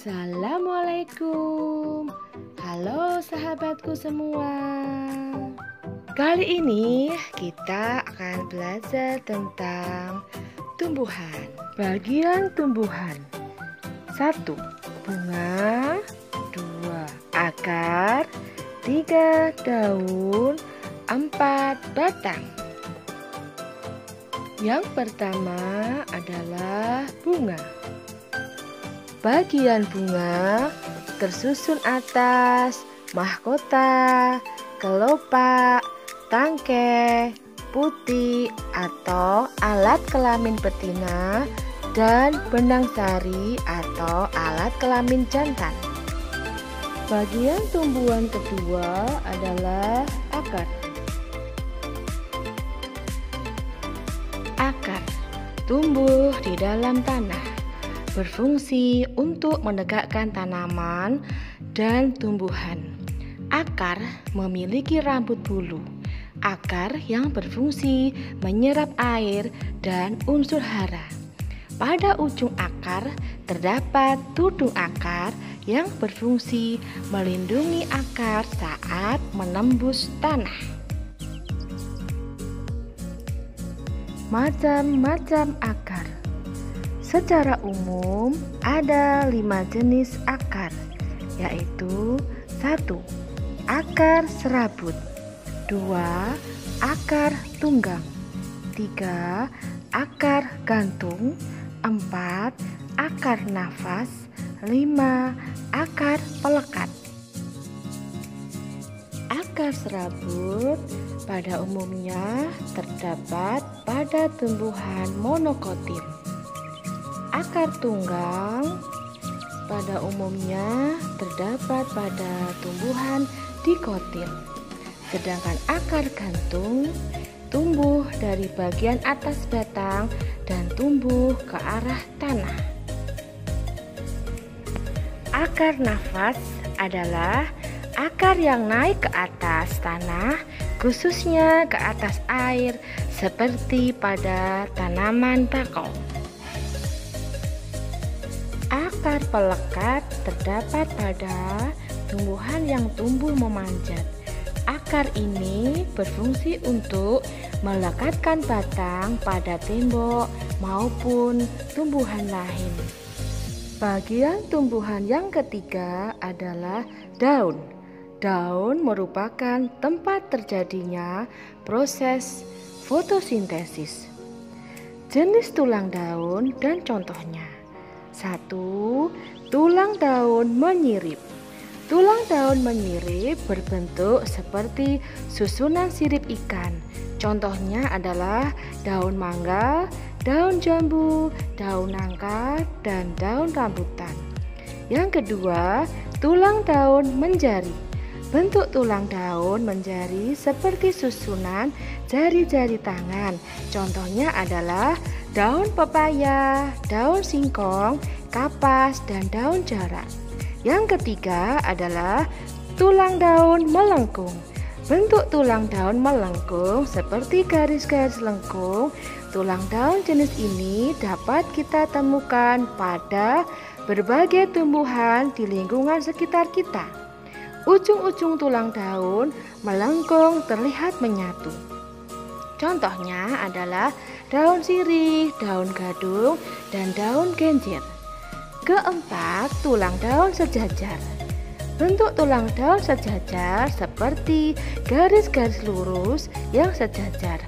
Assalamualaikum. Halo sahabatku semua. Kali ini kita akan belajar tentang tumbuhan. Bagian tumbuhan. 1. Bunga. 2. Akar. 3. Daun. 4. Batang. Yang pertama adalah bunga. Bagian bunga tersusun atas mahkota, kelopak, tangkai, putih atau alat kelamin betina, dan benang sari atau alat kelamin jantan. Bagian tumbuhan kedua adalah akar. Akar tumbuh di dalam tanah, berfungsi untuk menegakkan tanaman dan tumbuhan. Akar memiliki rambut bulu. Akar yang berfungsi menyerap air dan unsur hara. Pada ujung akar terdapat tudung akar yang berfungsi melindungi akar saat menembus tanah. Macam-macam akar. Secara umum ada 5 jenis akar, yaitu 1. Akar serabut. 2. Akar tunggang. 3. Akar gantung. 4. Akar nafas. 5. Akar pelekat. Akar serabut pada umumnya terdapat pada tumbuhan monokotil. Akar tunggang pada umumnya terdapat pada tumbuhan dikotil. Sedangkan akar gantung tumbuh dari bagian atas batang dan tumbuh ke arah tanah. Akar nafas adalah akar yang naik ke atas tanah, khususnya ke atas air, seperti pada tanaman bakau. Akar pelekat terdapat pada tumbuhan yang tumbuh memanjat. Akar ini berfungsi untuk melekatkan batang pada tembok maupun tumbuhan lain. Bagian tumbuhan yang ketiga adalah daun. Daun merupakan tempat terjadinya proses fotosintesis. Jenis tulang daun dan contohnya. 1. Tulang daun menyirip. Tulang daun menyirip berbentuk seperti susunan sirip ikan. Contohnya adalah daun mangga, daun jambu, daun nangka, dan daun rambutan. Yang kedua, tulang daun menjari. Bentuk tulang daun menjari seperti susunan jari-jari tangan. Contohnya adalah daun pepaya, daun singkong, kapas, dan daun jarak. Yang ketiga adalah tulang daun melengkung. Bentuk tulang daun melengkung seperti garis-garis lengkung. Tulang daun jenis ini dapat kita temukan pada berbagai tumbuhan di lingkungan sekitar kita. Ujung-ujung tulang daun melengkung terlihat menyatu. Contohnya adalah daun sirih, daun gadung, dan daun genjer. Keempat, tulang daun sejajar. Bentuk tulang daun sejajar seperti garis-garis lurus yang sejajar.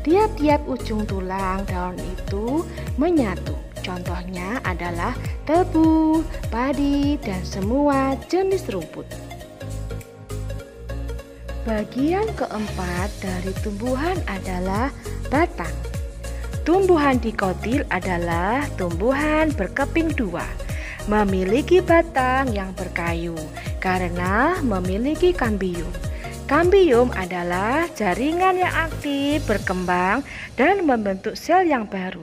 Tiap-tiap ujung tulang daun itu menyatu. Contohnya adalah tebu, padi, dan semua jenis rumput. Bagian keempat dari tumbuhan adalah batang. Tumbuhan dikotil adalah tumbuhan berkeping dua, memiliki batang yang berkayu karena memiliki kambium. Kambium adalah jaringan yang aktif berkembang dan membentuk sel yang baru.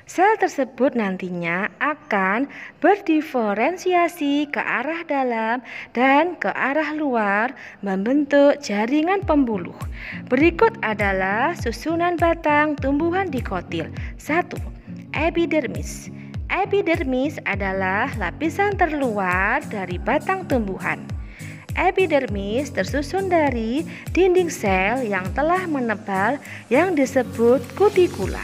Sel tersebut nantinya akan berdiferensiasi ke arah dalam dan ke arah luar membentuk jaringan pembuluh. Berikut adalah susunan batang tumbuhan dikotil. 1. Epidermis. Epidermis adalah lapisan terluar dari batang tumbuhan. Epidermis tersusun dari dinding sel yang telah menebal yang disebut kutikula.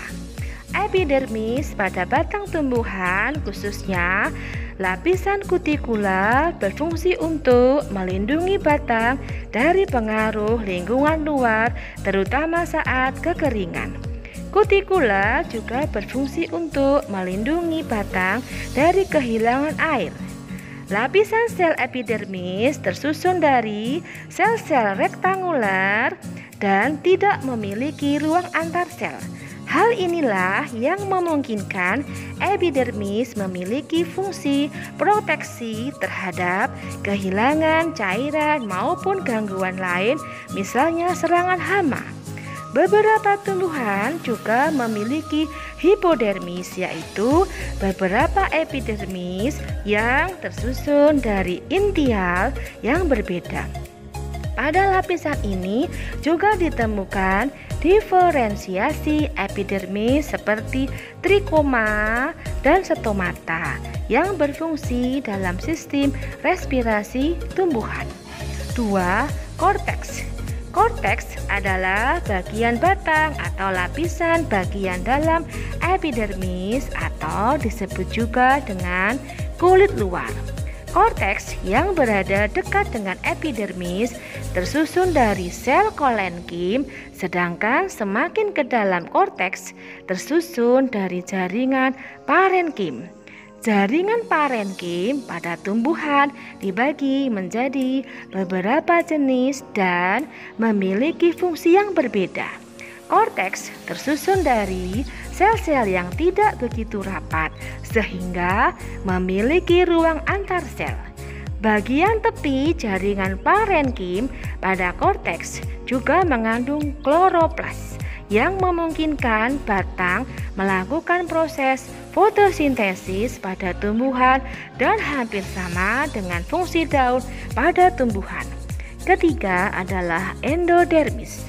Epidermis pada batang tumbuhan, khususnya lapisan kutikula, berfungsi untuk melindungi batang dari pengaruh lingkungan luar, terutama saat kekeringan. Kutikula juga berfungsi untuk melindungi batang dari kehilangan air. Lapisan sel epidermis tersusun dari sel-sel rektangular dan tidak memiliki ruang antar sel. Hal inilah yang memungkinkan epidermis memiliki fungsi proteksi terhadap kehilangan cairan maupun gangguan lain, misalnya serangan hama. Beberapa tumbuhan juga memiliki hipodermis, yaitu beberapa epidermis yang tersusun dari intial yang berbeda. Pada lapisan ini juga ditemukan diferensiasi epidermis seperti trikoma dan stomata yang berfungsi dalam sistem respirasi tumbuhan. 2. Korteks. Korteks adalah bagian batang atau lapisan bagian dalam epidermis atau disebut juga dengan kulit luar. Korteks yang berada dekat dengan epidermis tersusun dari sel kolenkim, sedangkan semakin ke dalam korteks tersusun dari jaringan parenkim. Jaringan parenkim pada tumbuhan dibagi menjadi beberapa jenis dan memiliki fungsi yang berbeda. Korteks tersusun dari sel-sel yang tidak begitu rapat sehingga memiliki ruang antar sel. Bagian tepi jaringan parenkim pada korteks juga mengandung kloroplas yang memungkinkan batang melakukan proses fotosintesis pada tumbuhan dan hampir sama dengan fungsi daun pada tumbuhan. Ketiga adalah endodermis.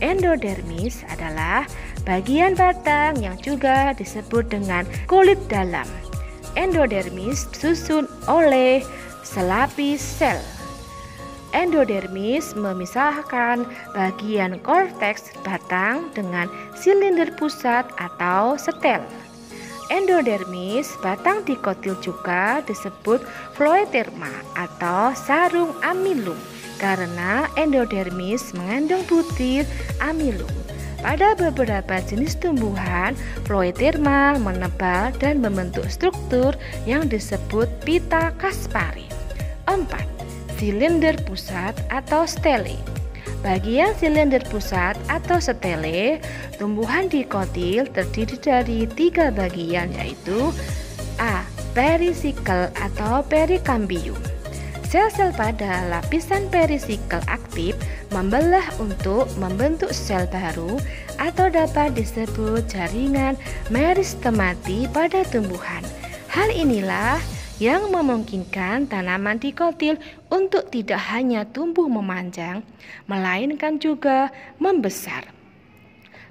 Endodermis adalah bagian batang yang juga disebut dengan kulit dalam. Endodermis disusun oleh selapis sel. Endodermis memisahkan bagian korteks batang dengan silinder pusat atau setel. Endodermis batang dikotil juga disebut floeterma atau sarung amilum karena endodermis mengandung butir amilum. Pada beberapa jenis tumbuhan, floeterma menebal dan membentuk struktur yang disebut pita Kaspari. 4. Silinder pusat atau stele. Bagian silinder pusat atau stele tumbuhan dikotil terdiri dari 3 bagian, yaitu A. Perisikel atau perikambium. Sel-sel pada lapisan perisikel aktif membelah untuk membentuk sel baru atau dapat disebut jaringan meristemati pada tumbuhan. Hal inilah yang memungkinkan tanaman dikotil untuk tidak hanya tumbuh memanjang, melainkan juga membesar.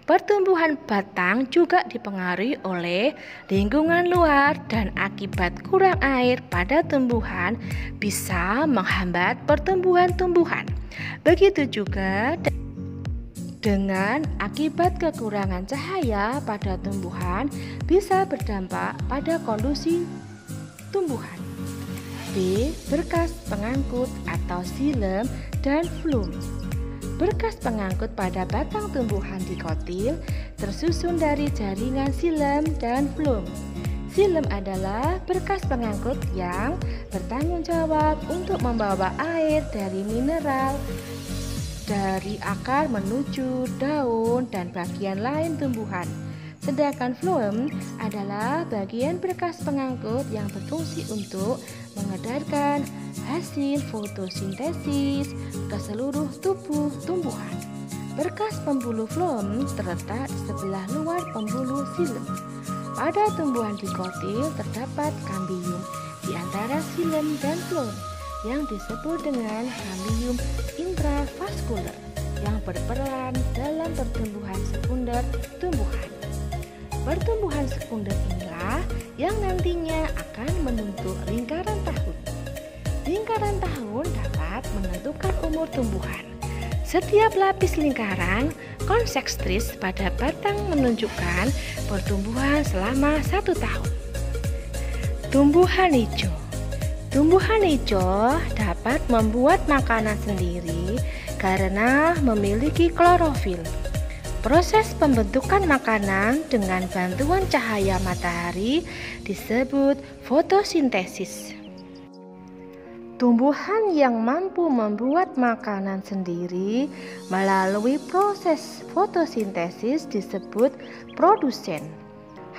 Pertumbuhan batang juga dipengaruhi oleh lingkungan luar dan akibat kurang air pada tumbuhan bisa menghambat pertumbuhan tumbuhan. Begitu juga dengan akibat kekurangan cahaya pada tumbuhan bisa berdampak pada kondisi tumbuhan. B. Berkas pengangkut atau xilem dan phloem. Berkas pengangkut pada batang tumbuhan dikotil tersusun dari jaringan xilem dan phloem. Xilem adalah berkas pengangkut yang bertanggung jawab untuk membawa air dari mineral dari akar menuju daun dan bagian lain tumbuhan. Sedangkan phloem adalah bagian berkas pengangkut yang berfungsi untuk mengedarkan hasil fotosintesis ke seluruh tubuh tumbuhan. Berkas pembuluh phloem terletak di sebelah luar pembuluh xilem. Pada tumbuhan dikotil terdapat kambium di antara xilem dan phloem yang disebut dengan kambium intravaskuler yang berperan dalam pertumbuhan sekunder tumbuhan. Pertumbuhan sekunder inilah yang nantinya akan membentuk lingkaran tahun. Lingkaran tahun dapat menentukan umur tumbuhan. Setiap lapis lingkaran konsektris pada batang menunjukkan pertumbuhan selama 1 tahun. Tumbuhan hijau. Tumbuhan hijau dapat membuat makanan sendiri karena memiliki klorofil. Proses pembentukan makanan dengan bantuan cahaya matahari disebut fotosintesis. Tumbuhan yang mampu membuat makanan sendiri melalui proses fotosintesis disebut produsen.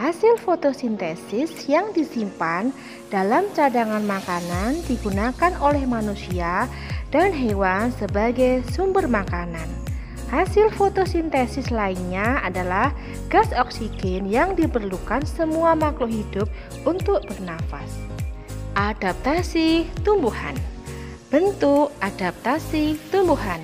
Hasil fotosintesis yang disimpan dalam cadangan makanan digunakan oleh manusia dan hewan sebagai sumber makanan. Hasil fotosintesis lainnya adalah gas oksigen yang diperlukan semua makhluk hidup untuk bernafas. Adaptasi tumbuhan. Bentuk adaptasi tumbuhan.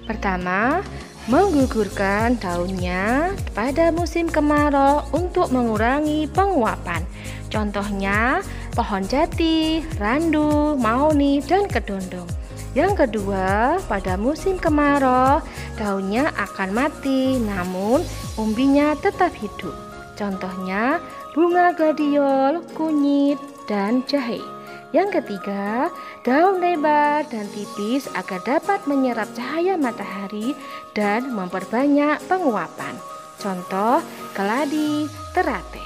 Pertama, menggugurkan daunnya pada musim kemarau untuk mengurangi penguapan. Contohnya, pohon jati, randu, mahoni, dan kedondong. Yang kedua, pada musim kemarau, daunnya akan mati, namun umbinya tetap hidup. Contohnya, bunga gladiol, kunyit, dan jahe. Yang ketiga, daun lebar dan tipis agar dapat menyerap cahaya matahari dan memperbanyak penguapan. Contoh, keladi, terate.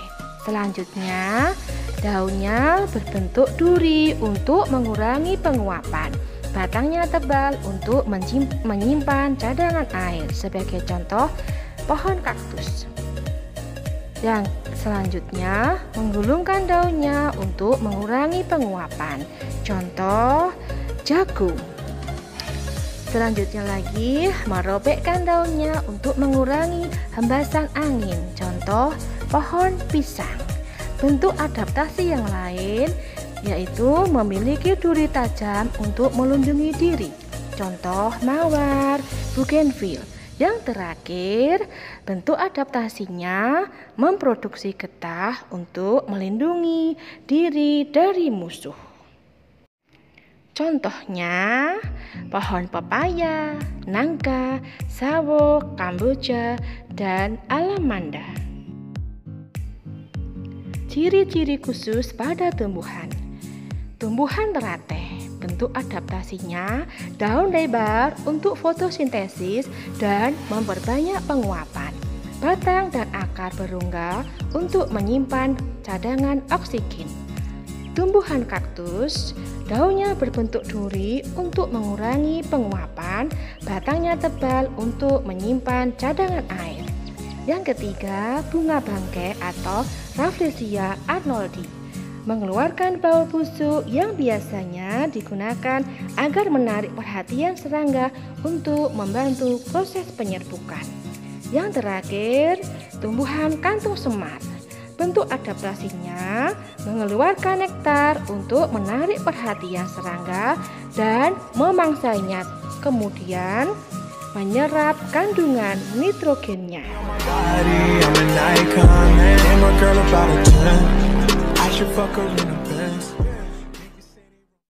Selanjutnya, daunnya berbentuk duri untuk mengurangi penguapan. Batangnya tebal untuk menyimpan cadangan air. Sebagai contoh, pohon kaktus. Yang selanjutnya, menggulungkan daunnya untuk mengurangi penguapan. Contoh, jagung. Selanjutnya lagi, merobekkan daunnya untuk mengurangi hembasan angin. Contoh, pohon pisang. Bentuk adaptasi yang lain yaitu memiliki duri tajam untuk melindungi diri. Contoh, mawar, bougainville. Yang terakhir, bentuk adaptasinya memproduksi getah untuk melindungi diri dari musuh. Contohnya, pohon pepaya, nangka, sawo, kamboja, dan alamanda. Ciri-ciri khusus pada tumbuhan. Tumbuhan terate, bentuk adaptasinya daun lebar untuk fotosintesis dan memperbanyak penguapan. Batang dan akar berungga untuk menyimpan cadangan oksigen. Tumbuhan kaktus, daunnya berbentuk duri untuk mengurangi penguapan, batangnya tebal untuk menyimpan cadangan air. Yang ketiga, bunga bangkai atau Rafflesia arnoldi, mengeluarkan bau busuk yang biasanya digunakan agar menarik perhatian serangga untuk membantu proses penyerbukan. Yang terakhir, tumbuhan kantung semar. Bentuk adaptasinya mengeluarkan nektar untuk menarik perhatian serangga dan memangsanya, kemudian menyerap kandungan nitrogennya. I'm an icon, man. I'm a girl about a 10. I should fuck her in the Benz.